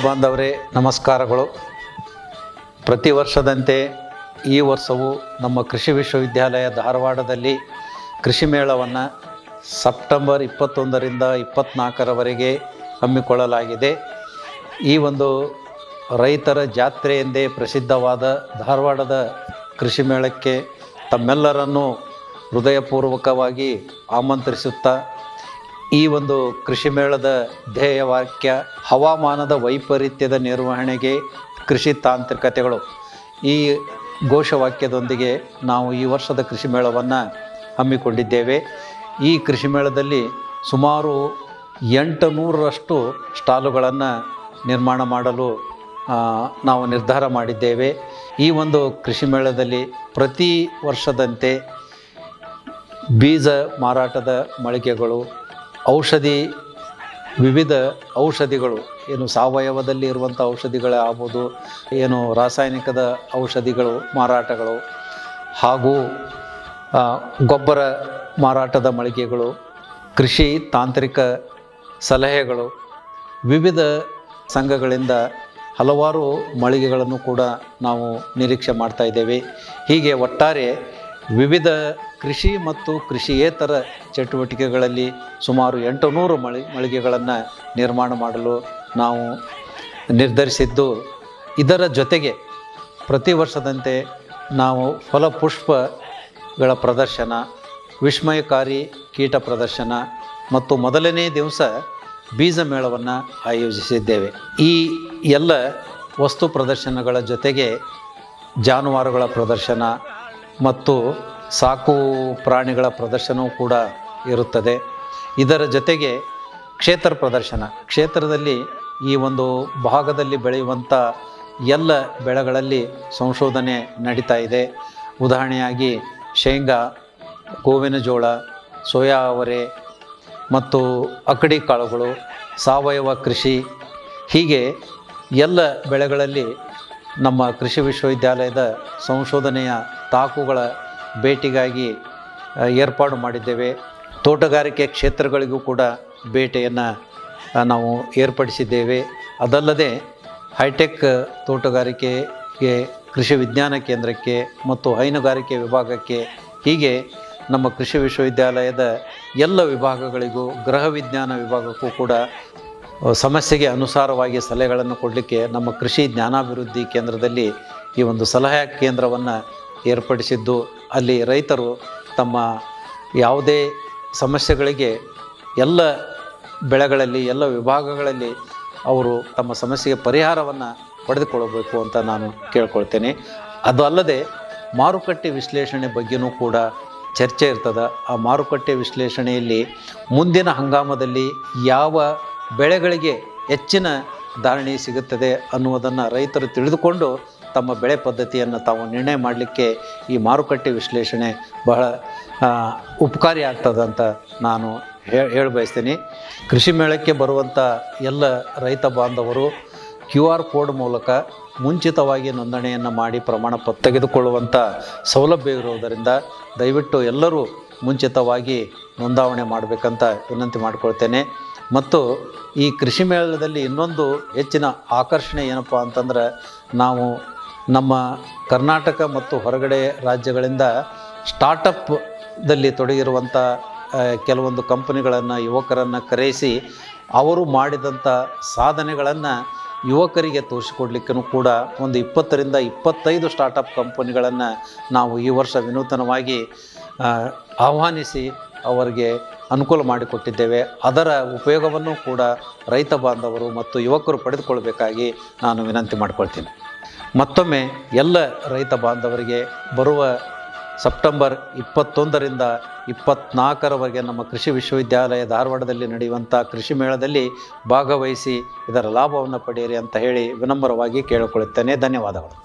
ಬಾಂಧವರೇ ನಮಸ್ಕಾರಗಳು. ಪ್ರತಿ ವರ್ಷದಂತೆ ಈ ವರ್ಷವೂ ನಮ್ಮ ಕೃಷಿ ವಿಶ್ವವಿದ್ಯಾಲಯ ಧಾರವಾಡದಲ್ಲಿ ಕೃಷಿ ಮೇಳವನ್ನು ಸೆಪ್ಟೆಂಬರ್ 21ರಿಂದ 24ರವರೆಗೆ ಹಮ್ಮಿಕೊಳ್ಳಲಾಗಿದೆ. ಈ ಒಂದು ರೈತರ ಜಾತ್ರೆ ಎಂದೇ ಪ್ರಸಿದ್ಧವಾದ ಧಾರವಾಡದ ಕೃಷಿ ಮೇಳಕ್ಕೆ ತಮ್ಮೆಲ್ಲರನ್ನು ಹೃದಯಪೂರ್ವಕವಾಗಿ ಆಮಂತ್ರಿಸುತ್ತಾ ಈ ಒಂದು ಕೃಷಿ ಮೇಳದ ಧ್ಯೇಯ ವಾಕ್ಯ ಹವಾಮಾನದ ವೈಪರೀತ್ಯದ ನಿರ್ವಹಣೆಗೆ ಕೃಷಿ ತಾಂತ್ರಿಕತೆಗಳು. ಈ ಘೋಷವಾಕ್ಯದೊಂದಿಗೆ ನಾವು ಈ ವರ್ಷದ ಕೃಷಿ ಮೇಳವನ್ನು ಹಮ್ಮಿಕೊಂಡಿದ್ದೇವೆ. ಈ ಕೃಷಿ ಮೇಳದಲ್ಲಿ ಸುಮಾರು 800ರಷ್ಟು ಸ್ಟಾಲುಗಳನ್ನು ನಿರ್ಮಾಣ ಮಾಡಲು ನಾವು ನಿರ್ಧಾರ ಮಾಡಿದ್ದೇವೆ. ಈ ಒಂದು ಕೃಷಿ ಮೇಳದಲ್ಲಿ ಪ್ರತಿ ವರ್ಷದಂತೆ ಬೀಜ ಮಾರಾಟದ ಮಳಿಗೆಗಳು, ವಿವಿಧ ಔಷಧಿಗಳು, ಏನು ಸಾವಯವದಲ್ಲಿ ಇರುವಂಥ ಔಷಧಿಗಳೇ ಆಗ್ಬೋದು, ಏನು ರಾಸಾಯನಿಕದ ಔಷಧಿಗಳು ಮಾರಾಟಗಳು, ಹಾಗೂ ಗೊಬ್ಬರ ಮಾರಾಟದ ಮಳಿಗೆಗಳು, ಕೃಷಿ ತಾಂತ್ರಿಕ ಸಲಹೆಗಳು, ವಿವಿಧ ಸಂಘಗಳಿಂದ ಹಲವಾರು ಮಳಿಗೆಗಳನ್ನು ಕೂಡ ನಾವು ನಿರೀಕ್ಷೆ ಮಾಡ್ತಾ ಇದ್ದೇವೆ. ಹೀಗೆ ಒಟ್ಟಾರೆ ವಿವಿಧ ಕೃಷಿ ಮತ್ತು ಕೃಷಿಯೇತರ ಚಟುವಟಿಕೆಗಳಲ್ಲಿ ಸುಮಾರು 800 ಮಳಿಗೆಗಳನ್ನು ನಿರ್ಮಾಣ ಮಾಡಲು ನಾವು ನಿರ್ಧರಿಸಿದ್ದು, ಇದರ ಜೊತೆಗೆ ಪ್ರತಿ ವರ್ಷದಂತೆ ನಾವು ಫಲಪುಷ್ಪಗಳ ಪ್ರದರ್ಶನ, ವಿಸ್ಮಯಕಾರಿ ಕೀಟ ಪ್ರದರ್ಶನ ಮತ್ತು ಮೊದಲನೇ ದಿವಸ ಬೀಜ ಮೇಳವನ್ನು ಆಯೋಜಿಸಿದ್ದೇವೆ. ಈ ಎಲ್ಲ ವಸ್ತು ಪ್ರದರ್ಶನಗಳ ಜೊತೆಗೆ ಜಾನುವಾರುಗಳ ಪ್ರದರ್ಶನ ಮತ್ತು ಸಾಕು ಪ್ರಾಣಿಗಳ ಪ್ರದರ್ಶನವೂ ಕೂಡ ಇರುತ್ತದೆ. ಇದರ ಜೊತೆಗೆ ಕ್ಷೇತ್ರ ಪ್ರದರ್ಶನ, ಕ್ಷೇತ್ರದಲ್ಲಿ ಈ ಒಂದು ಭಾಗದಲ್ಲಿ ಬೆಳೆಯುವಂಥ ಎಲ್ಲ ಬೆಳೆಗಳಲ್ಲಿ ಸಂಶೋಧನೆ ನಡೀತಾ ಇದೆ. ಉದಾಹರಣೆಯಾಗಿ ಶೇಂಗಾ, ಗೋವಿನ ಜೋಳ, ಸೋಯಾ ಅವರೆ ಮತ್ತು ಅಕ್ಕಡಿ ಕಾಳುಗಳು, ಸಾವಯವ ಕೃಷಿ, ಹೀಗೆ ಎಲ್ಲ ಬೆಳೆಗಳಲ್ಲಿ ನಮ್ಮ ಕೃಷಿ ವಿಶ್ವವಿದ್ಯಾಲಯದ ಸಂಶೋಧನೆಯ ತಾಕುಗಳ ಭೇಟಿಗಾಗಿ ಏರ್ಪಾಡು ಮಾಡಿದ್ದೇವೆ. ತೋಟಗಾರಿಕೆ ಕ್ಷೇತ್ರಗಳಿಗೂ ಕೂಡ ಭೇಟಿಯನ್ನು ನಾವು ಏರ್ಪಡಿಸಿದ್ದೇವೆ. ಅದಲ್ಲದೆ ಹೈಟೆಕ್ ತೋಟಗಾರಿಕೆಗೆ, ಕೃಷಿ ವಿಜ್ಞಾನ ಕೇಂದ್ರಕ್ಕೆ ಮತ್ತು ಹೈನುಗಾರಿಕೆ ವಿಭಾಗಕ್ಕೆ, ಹೀಗೆ ನಮ್ಮ ಕೃಷಿ ವಿಶ್ವವಿದ್ಯಾಲಯದ ಎಲ್ಲ ವಿಭಾಗಗಳಿಗೂ, ಗೃಹ ವಿಜ್ಞಾನ ವಿಭಾಗಕ್ಕೂ ಕೂಡ ಸಮಸ್ಯೆಗೆ ಅನುಸಾರವಾಗಿ ಸಲಹೆಗಳನ್ನು ಕೊಡಲಿಕ್ಕೆ ನಮ್ಮ ಕೃಷಿ ಜ್ಞಾನಾಭಿವೃದ್ಧಿ ಕೇಂದ್ರದಲ್ಲಿ ಈ ಒಂದು ಸಲಹಾ ಕೇಂದ್ರವನ್ನು ಏರ್ಪಡಿಸಿದ್ದು, ಅಲ್ಲಿ ರೈತರು ತಮ್ಮ ಯಾವುದೇ ಸಮಸ್ಯೆಗಳಿಗೆ ಎಲ್ಲ ಬೆಳೆಗಳಲ್ಲಿ, ಎಲ್ಲ ವಿಭಾಗಗಳಲ್ಲಿ ಅವರು ತಮ್ಮ ಸಮಸ್ಯೆಗೆ ಪರಿಹಾರವನ್ನು ಪಡೆದುಕೊಳ್ಳಬೇಕು ಅಂತ ನಾನು ಕೇಳ್ಕೊಳ್ತೇನೆ. ಅದು ಅಲ್ಲದೆ ಮಾರುಕಟ್ಟೆ ವಿಶ್ಲೇಷಣೆ ಬಗ್ಗೆಯೂ ಕೂಡ ಚರ್ಚೆ ಇರ್ತದೆ. ಆ ಮಾರುಕಟ್ಟೆ ವಿಶ್ಲೇಷಣೆಯಲ್ಲಿ ಮುಂದಿನ ಹಂಗಾಮದಲ್ಲಿ ಯಾವ ಬೆಳೆಗಳಿಗೆ ಹೆಚ್ಚಿನ ಧಾರಣೆ ಸಿಗುತ್ತದೆ ಅನ್ನುವುದನ್ನು ರೈತರು ತಿಳಿದುಕೊಂಡು ತಮ್ಮ ಬೆಳೆ ಪದ್ಧತಿಯನ್ನು ತಾವು ನಿರ್ಣಯ ಮಾಡಲಿಕ್ಕೆ ಈ ಮಾರುಕಟ್ಟೆ ವಿಶ್ಲೇಷಣೆ ಬಹಳ ಉಪಕಾರಿ ಆಗ್ತದೆ ಅಂತ ನಾನು ಹೇಳಬಯಸ್ತೀನಿ. ಕೃಷಿ ಮೇಳಕ್ಕೆ ಬರುವಂಥ ಎಲ್ಲ ರೈತ ಬಾಂಧವರು QR ಕೋಡ್ ಮೂಲಕ ಮುಂಚಿತವಾಗಿ ನೋಂದಣಿಯನ್ನು ಮಾಡಿ ಪ್ರಮಾಣ ಪತ್ರ ತೆಗೆದುಕೊಳ್ಳುವಂಥ ಸೌಲಭ್ಯ ಇರುವುದರಿಂದ ದಯವಿಟ್ಟು ಎಲ್ಲರೂ ಮುಂಚಿತವಾಗಿ ನೋಂದಾವಣೆ ಮಾಡಬೇಕಂತ ವಿನಂತಿ ಮಾಡಿಕೊಳ್ತೇನೆ. ಮತ್ತು ಈ ಕೃಷಿ ಮೇಳದಲ್ಲಿ ಇನ್ನೊಂದು ಹೆಚ್ಚಿನ ಆಕರ್ಷಣೆ ಏನಪ್ಪ ಅಂತಂದ್ರೆ, ನಾವು ನಮ್ಮ ಕರ್ನಾಟಕ ಮತ್ತು ಹೊರಗಡೆ ರಾಜ್ಯಗಳಿಂದ ಸ್ಟಾರ್ಟಪ್ದಲ್ಲಿ ತೊಡಗಿರುವಂಥ ಕೆಲವೊಂದು ಕಂಪನಿಗಳನ್ನು, ಯುವಕರನ್ನು ಕರೆಯಿಸಿ ಅವರು ಮಾಡಿದಂಥ ಸಾಧನೆಗಳನ್ನು ಯುವಕರಿಗೆ ತೋರಿಸಿಕೊಡ್ಲಿಕ್ಕೂ ಕೂಡ ಒಂದು 20ರಿಂದ 25 ಸ್ಟಾರ್ಟಪ್ ಕಂಪನಿಗಳನ್ನು ನಾವು ಈ ವರ್ಷ ವಿನೂತನವಾಗಿ ಆಹ್ವಾನಿಸಿ ಅವರಿಗೆ ಅನುಕೂಲ ಮಾಡಿಕೊಟ್ಟಿದ್ದೇವೆ. ಅದರ ಉಪಯೋಗವನ್ನು ಕೂಡ ರೈತ ಬಾಂಧವರು ಮತ್ತು ಯುವಕರು ಪಡೆದುಕೊಳ್ಬೇಕಾಗಿ ನಾನು ವಿನಂತಿ ಮಾಡಿಕೊಳ್ತೀನಿ. ಮತ್ತೊಮ್ಮೆ ಎಲ್ಲ ರೈತ ಬಾಂಧವರಿಗೆ ಬರುವ ಸೆಪ್ಟೆಂಬರ್ 21ರಿಂದ 24ರವರೆಗೆ ನಮ್ಮ ಕೃಷಿ ವಿಶ್ವವಿದ್ಯಾಲಯ ಧಾರವಾಡದಲ್ಲಿ ನಡೆಯುವಂಥ ಕೃಷಿ ಮೇಳದಲ್ಲಿ ಭಾಗವಹಿಸಿ ಇದರ ಲಾಭವನ್ನು ಪಡೆಯಿರಿ ಅಂತ ಹೇಳಿ ವಿನಮ್ರವಾಗಿ ಕೇಳಿಕೊಳ್ಳುತ್ತೇನೆ. ಧನ್ಯವಾದಗಳು.